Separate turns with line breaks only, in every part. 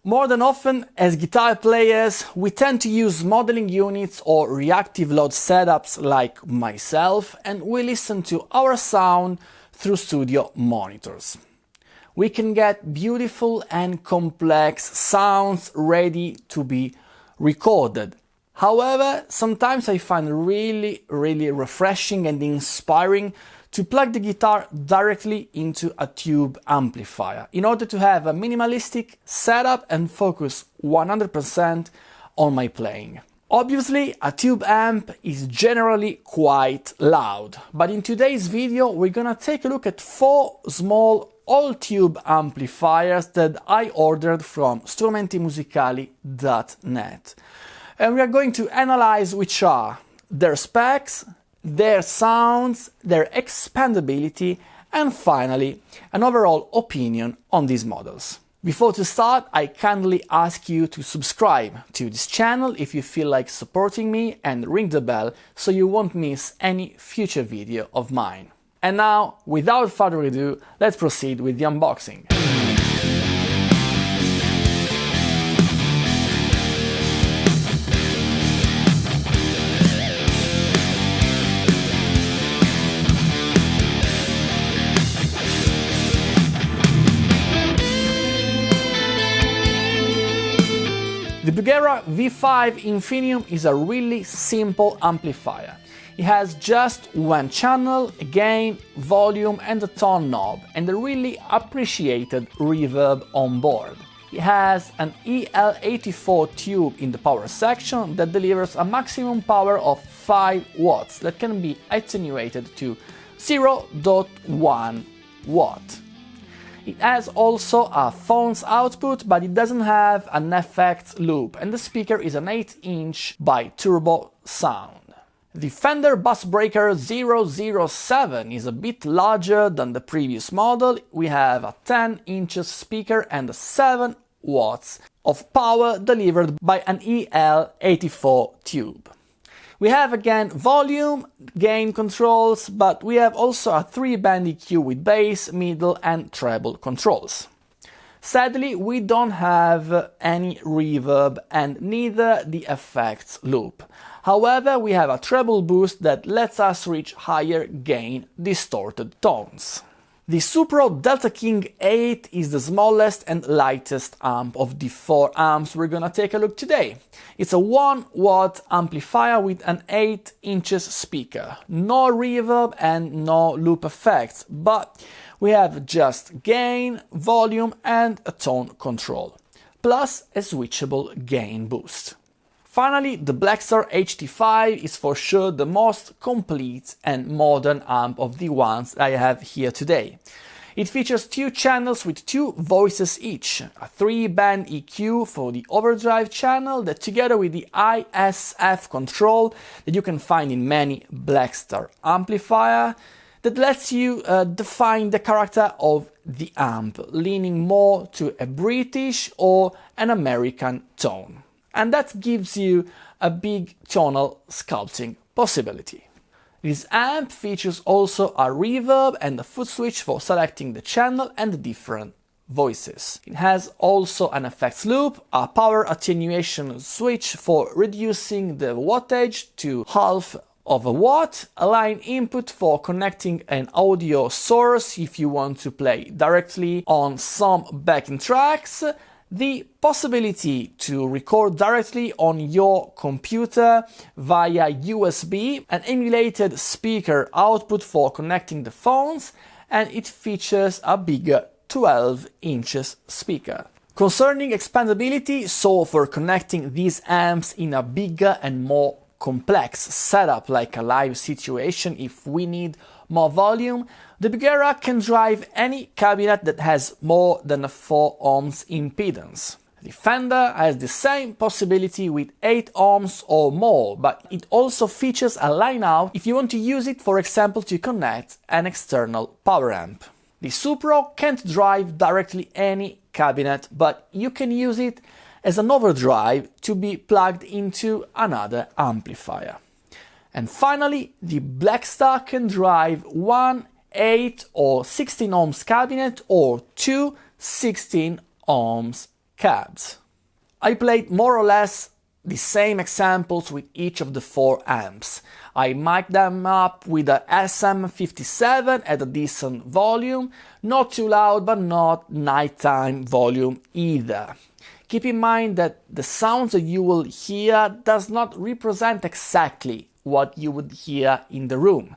More than often, as guitar players, we tend to use modeling units or reactive load setups like myself, and we listen to our sound through studio monitors. We can get beautiful and complex sounds ready to be recorded. However, sometimes I find really refreshing and inspiring to plug the guitar directly into a tube amplifier in order to have a minimalistic setup and focus 100% on my playing. Obviously, a tube amp is generally quite loud, but in today's video we're gonna take a look at 4 small all-tube amplifiers that I ordered from strumentimusicali.net. And we are going to analyze which are their specs, their sounds, their expandability, and finally, an overall opinion on these models. Before to start, I kindly ask you to subscribe to this channel if you feel like supporting me and ring the bell so you won't miss any future video of mine. And now, without further ado, let's proceed with the unboxing. The Bugera V5 Infinium is a really simple amplifier. It has just one channel, a gain, volume and a tone knob, and a really appreciated reverb on board. It has an EL84 tube in the power section that delivers a maximum power of 5 watts that can be attenuated to 0.1 watt. It has also a phone's output, but it doesn't have an effects loop, and the speaker is an 8-inch bi-turbo sound. The Fender Bassbreaker 007 is a bit larger than the previous model. We have a 10-inch speaker and 7 watts of power delivered by an EL84 tube. We have again volume, gain controls, but we have also a 3-band EQ with bass, middle and treble controls. Sadly, we don't have any reverb and neither the effects loop. However, we have a treble boost that lets us reach higher gain, distorted tones. The Supro Delta King 8 is the smallest and lightest amp of the 4 amps we're gonna take a look today. It's a 1-watt amplifier with an 8-inch speaker, no reverb and no loop effects, but we have just gain, volume and a tone control, plus a switchable gain boost. Finally, the Blackstar HT5 is for sure the most complete and modern amp of the ones I have here today. It features 2 channels with 2 voices each, a 3-band EQ for the overdrive channel that together with the ISF control that you can find in many Blackstar amplifiers that lets you define the character of the amp, leaning more to a British or an American tone. And that gives you a big tonal sculpting possibility. This amp features also a reverb and a foot switch for selecting the channel and the different voices. It has also an effects loop, a power attenuation switch for reducing the wattage to half of a watt, a line input for connecting an audio source if you want to play directly on some backing tracks, the possibility to record directly on your computer via USB, an emulated speaker output for connecting the phones, and it features a bigger 12-inch speaker. Concerning expandability, so for connecting these amps in a bigger and more complex setup like a live situation if we need more volume, the Bugera can drive any cabinet that has more than a 4 ohms impedance. The Fender has the same possibility with 8 ohms or more, but it also features a line out if you want to use it, for example, to connect an external power amp. The Supro can't drive directly any cabinet, but you can use it as an overdrive to be plugged into another amplifier. And finally, the Blackstar can drive one 8 or 16 ohms cabinet or two 16 ohms cabs. I played more or less the same examples with each of the 4 amps. I mic'd them up with a SM57 at a decent volume, not too loud but not nighttime volume either. Keep in mind that the sounds that you will hear does not represent exactly what you would hear in the room,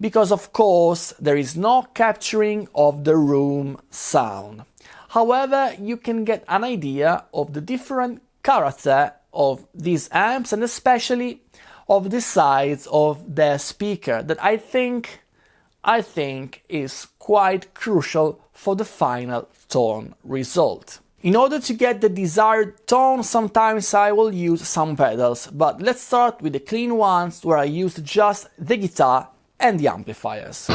because of course there is no capturing of the room sound. However, you can get an idea of the different character of these amps and especially of the size of their speaker that I think is quite crucial for the final tone result. In order to get the desired tone, sometimes I will use some pedals, but let's start with the clean ones where I used just the guitar and the amplifiers.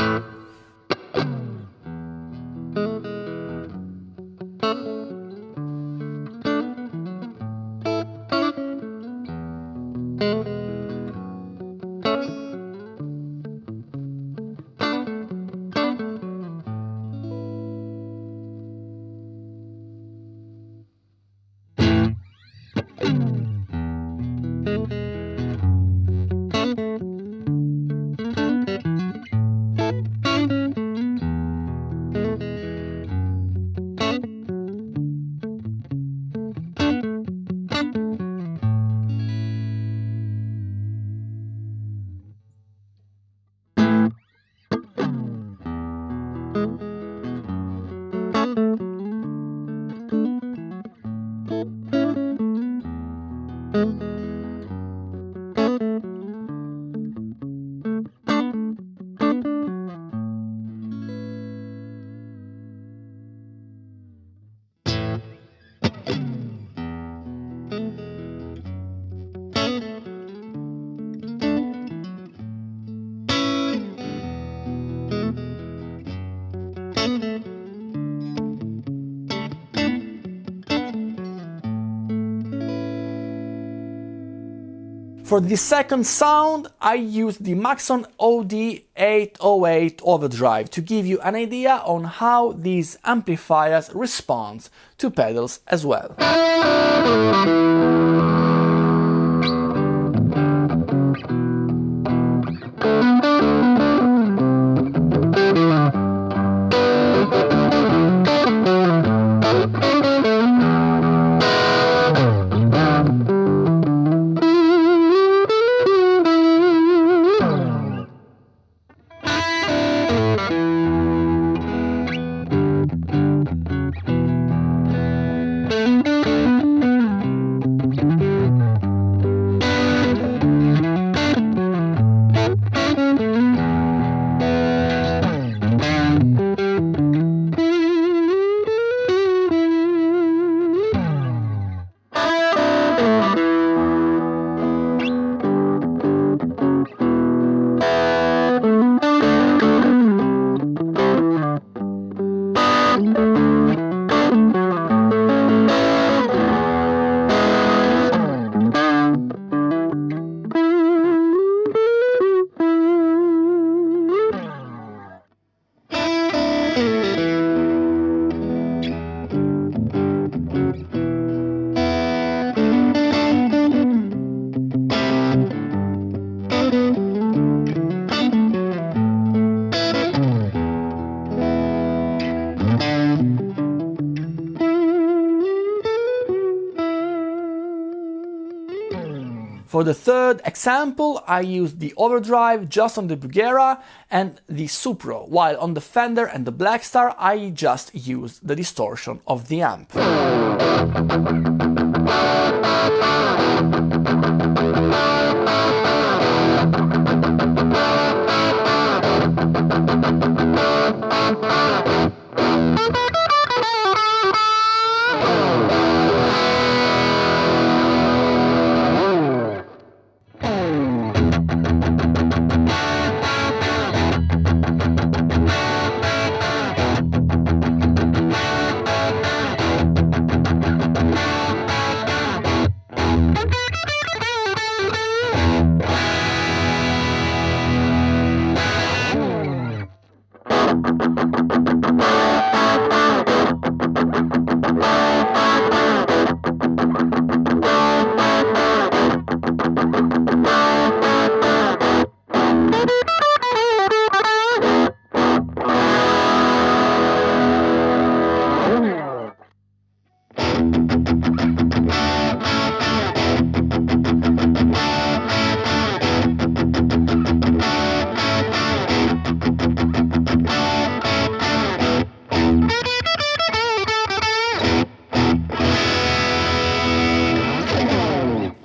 For the second sound, I used the Maxon OD808 overdrive to give you an idea on how these amplifiers respond to pedals as well. For the third example, I used the overdrive just on the Bugera and the Supro, while on the Fender and the Blackstar I just used the distortion of the amp.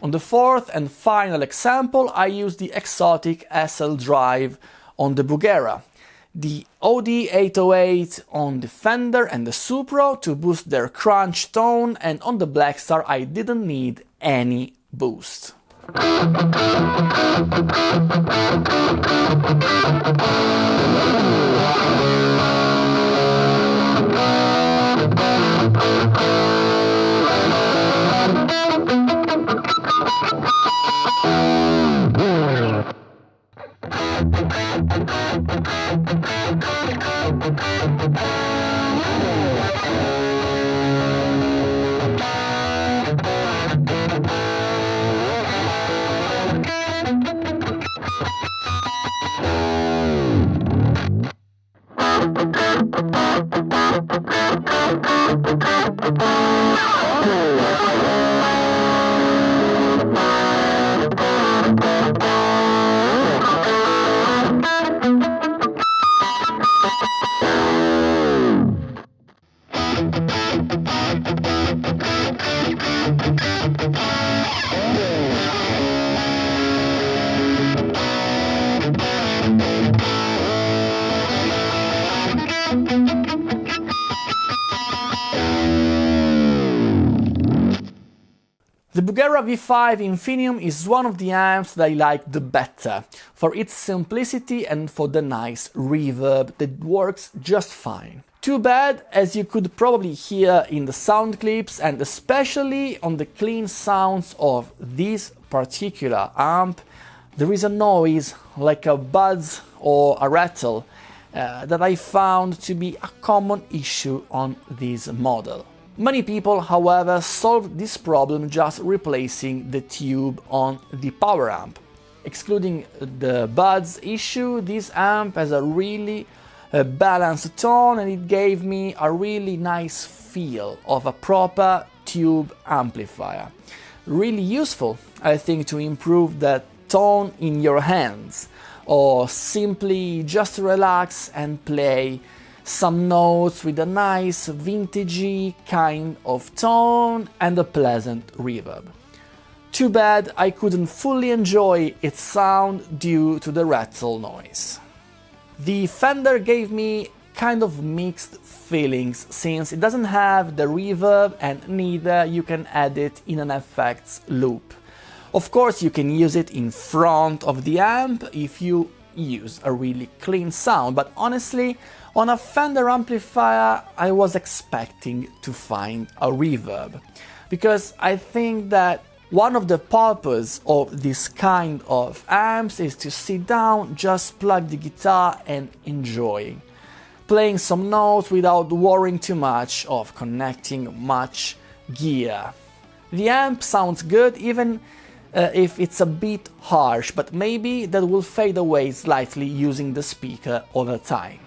On the fourth and final example, I use the exotic SL drive on the Bugera, the OD808 on the Fender and the Supro to boost their crunch tone, and on the Blackstar I didn't need any boost. The Bugera V5 Infinium is one of the amps that I like the better, for its simplicity and for the nice reverb that works just fine. Too bad, as you could probably hear in the sound clips and especially on the clean sounds of this particular amp, there is a noise like a buzz or a rattle that I found to be a common issue on this model. Many people, however, solved this problem just replacing the tube on the power amp. Excluding the buds issue, this amp has a really balanced tone, and it gave me a really nice feel of a proper tube amplifier. Really useful, I think, to improve that tone in your hands, or simply just relax and play some notes with a nice vintagey kind of tone and a pleasant reverb. Too bad I couldn't fully enjoy its sound due to the rattle noise. The Fender gave me kind of mixed feelings, since it doesn't have the reverb and neither you can add it in an effects loop. Of course, you can use it in front of the amp if you use a really clean sound, but honestly, on a Fender amplifier I was expecting to find a reverb, because I think that one of the purposes of this kind of amps is to sit down, just plug the guitar and enjoy playing some notes without worrying too much of connecting much gear. The amp sounds good even if it's a bit harsh, but maybe that will fade away slightly using the speaker over time.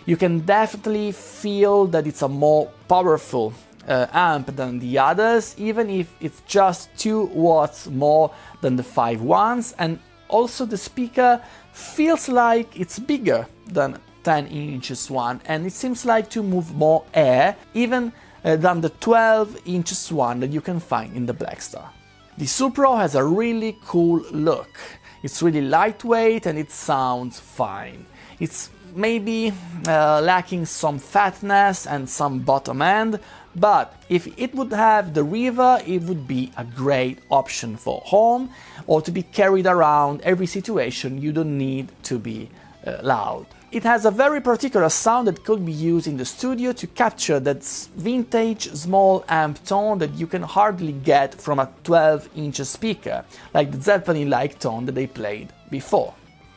You can definitely feel that it's a more powerful amp than the others, even if it's just 2 watts more than the 5 ones, and also the speaker feels like it's bigger than 10 inches one, and it seems like to move more air even than the 12 inches one that you can find in the Blackstar. The Supro has a really cool look. It's really lightweight and it sounds fine. It's maybe lacking some fatness and some bottom end, but if it would have the reverb, it would be a great option for home or to be carried around every situation. You don't need to be loud. It has a very particular sound that could be used in the studio to capture that vintage small amp tone that you can hardly get from a 12-inch speaker, like the Zeppelin-like tone that they played before.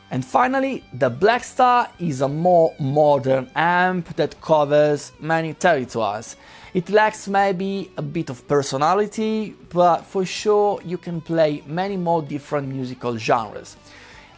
And finally, the Black Star is a more modern amp that covers many territories. It lacks maybe a bit of personality, but for sure you can play many more different musical genres.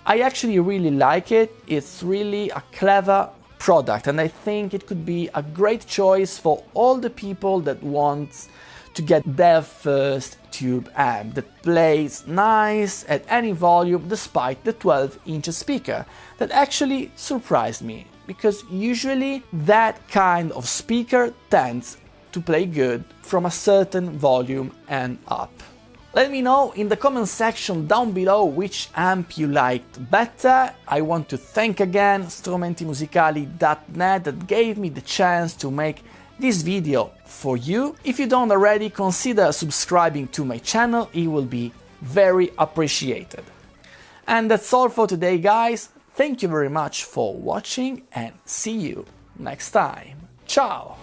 I actually really like it. It's really a clever product, and I think it could be a great choice for all the people that want to get their first tube amp that plays nice at any volume despite the 12-inch speaker. That actually surprised me, because usually that kind of speaker tends to play good from a certain volume and up. Let me know in the comment section down below which amp you liked better. I want to thank again strumentimusicali.net that gave me the chance to make this video for you. If you don't already, consider subscribing to my channel, it will be very appreciated. And that's all for today, guys. Thank you very much for watching and see you next time. Ciao!